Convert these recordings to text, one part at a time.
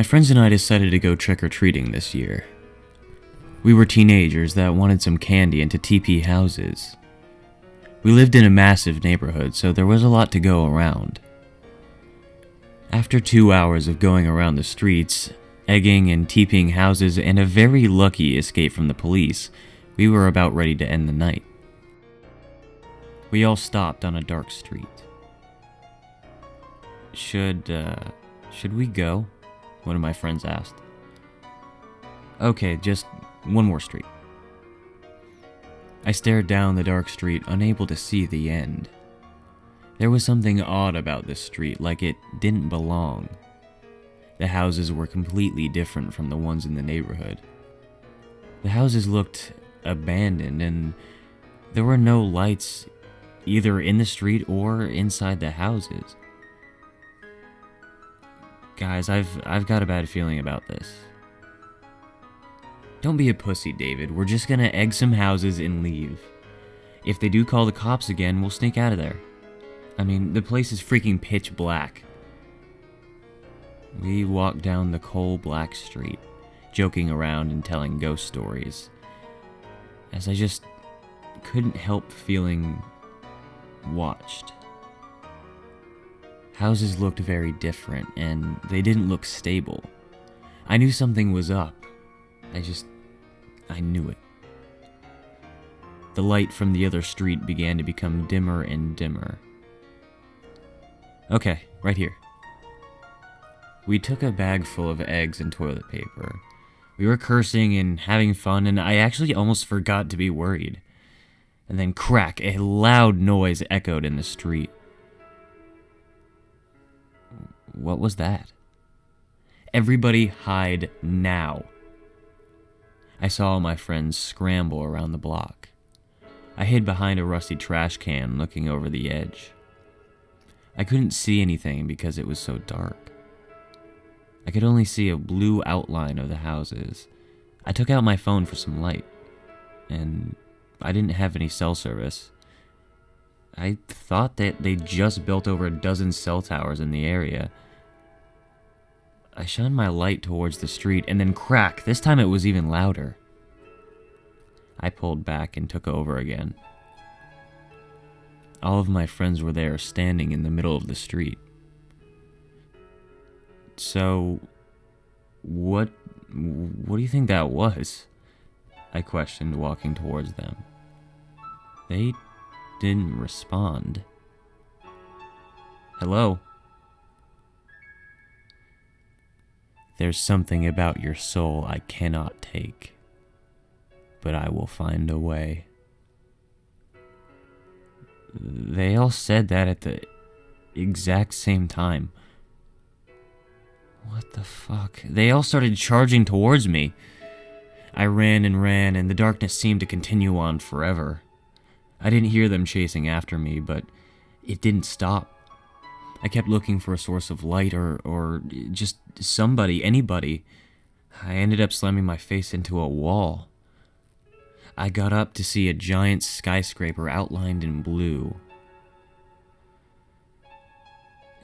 My friends and I decided to go trick-or-treating this year. We were teenagers that wanted some candy and to TP houses. We lived in a massive neighborhood, so there was a lot to go around. After 2 hours of going around the streets, egging and TPing houses, and a very lucky escape from the police, we were about ready to end the night. We all stopped on a dark street. Should we go? One of my friends asked. Okay, just one more street. I stared down the dark street, unable to see the end. There was something odd about this street, like it didn't belong. The houses were completely different from the ones in the neighborhood. The houses looked abandoned, and there were no lights either in the street or inside the houses. Guys, I've got a bad feeling about this. Don't be a pussy, David. We're just gonna egg some houses and leave. If they do call the cops again, we'll sneak out of there. I mean, the place is freaking pitch black. We walked down the coal-black street, joking around and telling ghost stories, as I just couldn't help feeling watched. Houses looked very different, and they didn't look stable. I knew something was up. I knew it. The light from the other street began to become dimmer and dimmer. Okay, right here. We took a bag full of eggs and toilet paper. We were cursing and having fun, and I actually almost forgot to be worried. And then crack, a loud noise echoed in the street. What was that? Everybody hide now. I saw my friends scramble around the block. I hid behind a rusty trash can, looking over the edge. I couldn't see anything because it was so dark. I could only see a blue outline of the houses. I took out my phone for some light, and I didn't have any cell service. I thought that they just built over a dozen cell towers in the area. I shined my light towards the street, and then crack, this time it was even louder. I pulled back and took over again. All of my friends were there, standing in the middle of the street. So, what do you think that was? I questioned, walking towards them. They didn't respond. Hello? There's something about your soul I cannot take, but I will find a way. They all said that at the exact same time. What the fuck? They all started charging towards me. I ran, and the darkness seemed to continue on forever. I didn't hear them chasing after me, but it didn't stop. I kept looking for a source of light or just somebody, anybody. I ended up slamming my face into a wall. I got up to see a giant skyscraper outlined in blue.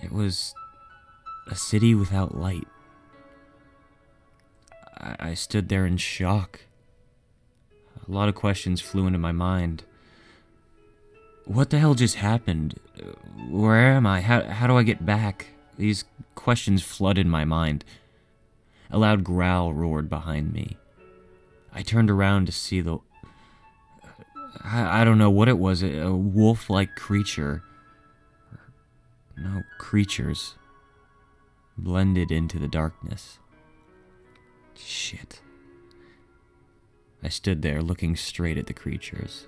It was a city without light. I stood there in shock. A lot of questions flew into my mind. What the hell just happened? Where am I? How do I get back? These questions flooded my mind. A loud growl roared behind me. I turned around to see I don't know what it was, a wolf-like creature. No, creatures. Blended into the darkness. Shit. I stood there looking straight at the creatures.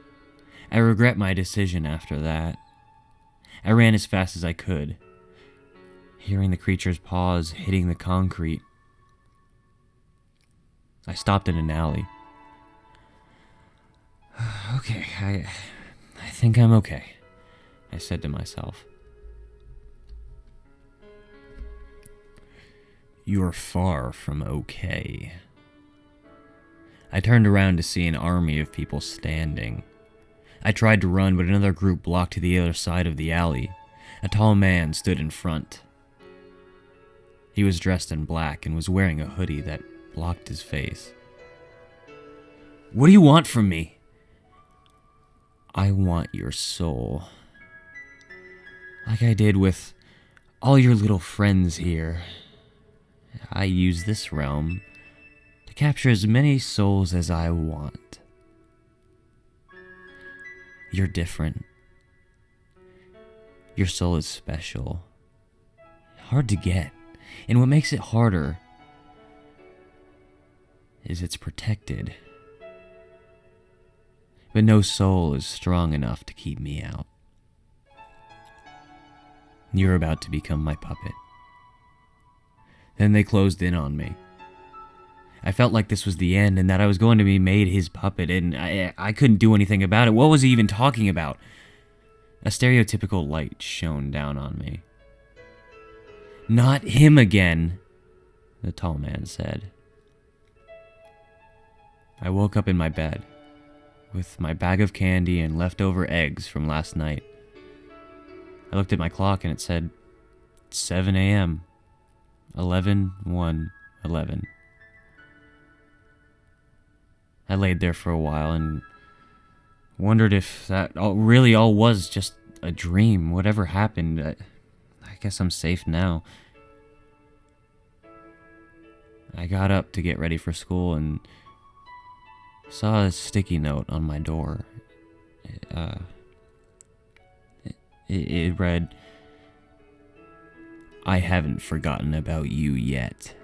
I regret my decision after that. I ran as fast as I could, hearing the creature's paws hitting the concrete. I stopped in an alley. Okay, I think I'm okay, I said to myself. You're far from okay. I turned around to see an army of people standing. I tried to run, but another group blocked to the other side of the alley. A tall man stood in front. He was dressed in black and was wearing a hoodie that blocked his face. "What do you want from me?" "I want your soul. Like I did with all your little friends here. I use this realm to capture as many souls as I want. You're different. Your soul is special. Hard to get. And what makes it harder is it's protected. But no soul is strong enough to keep me out. You're about to become my puppet." Then they closed in on me. I felt like this was the end and that I was going to be made his puppet, and I couldn't do anything about it. What was he even talking about? A stereotypical light shone down on me. "Not him again," the tall man said. I woke up in my bed with my bag of candy and leftover eggs from last night. I looked at my clock and it said 7 a.m. 11:11. I laid there for a while and wondered if that really all was just a dream. Whatever happened, I guess I'm safe now. I got up to get ready for school and saw a sticky note on my door. It read, "I haven't forgotten about you yet."